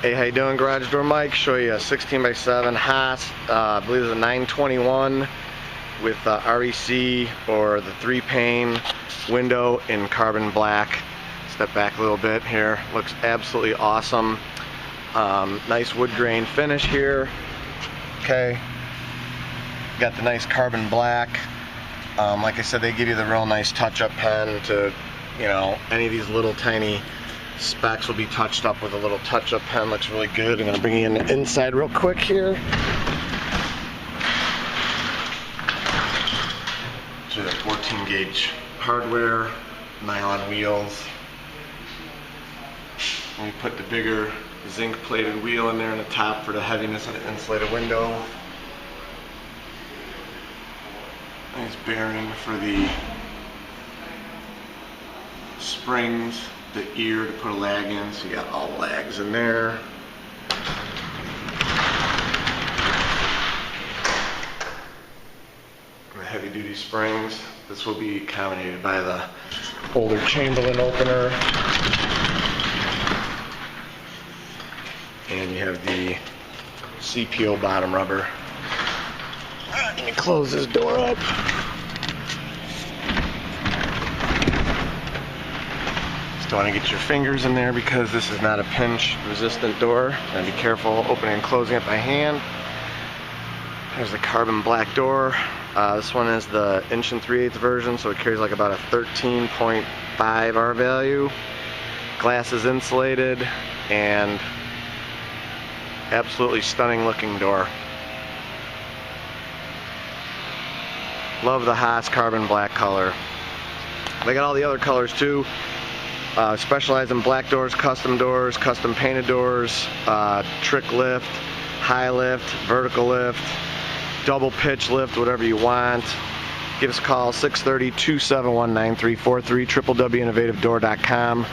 Hey, how you doing? Garage Door Mike. Show you a 16x7 Haas. I believe it's a 921 with REC or the 3-pane window in carbon black. Step back a little bit here. Looks absolutely awesome. Nice wood grain finish here. Okay. Got the nice carbon black. Like I said, they give you the real nice touch-up pen to, you know, any of these little tiny specs will be touched up with a little touch-up pen. Looks really good. I'm going to bring you in the inside real quick here. So 14 gauge hardware, nylon wheels. And we put the bigger zinc plated wheel in there in the top for the heaviness of the insulated window. Nice bearing for the springs, the ear to put a lag in, so you got all the lags in there. And the heavy duty springs. This will be accommodated by the older Chamberlain opener. And you have the CPO bottom rubber. Let me close this door up. Just don't want to get your fingers in there because this is not a pinch resistant door. And be careful opening and closing it by hand. There's the carbon black door. This one is the 1 3/8 version, so it carries like about a 13.5 R value. Glass is insulated and absolutely stunning looking door. Love the Haas carbon black color. They got all the other colors too. Specialize in black doors, custom painted doors, trick lift, high lift, vertical lift, double pitch lift, whatever you want. Give us a call, 630-271-9343, www.innovativedoor.com.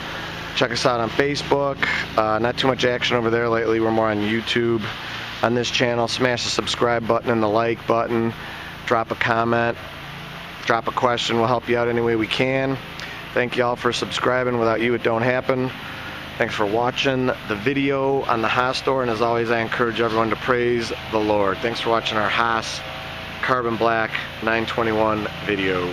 Check us out on Facebook. Not too much action over there lately. We're more on YouTube. On this channel, smash the subscribe button and the like button. Drop a comment, drop a question. We'll help you out any way we can. Thank you all for subscribing. Without you, it don't happen. Thanks for watching the video on the Haas door, and as always, I encourage everyone to praise the Lord. Thanks for watching our Haas carbon black 921 video.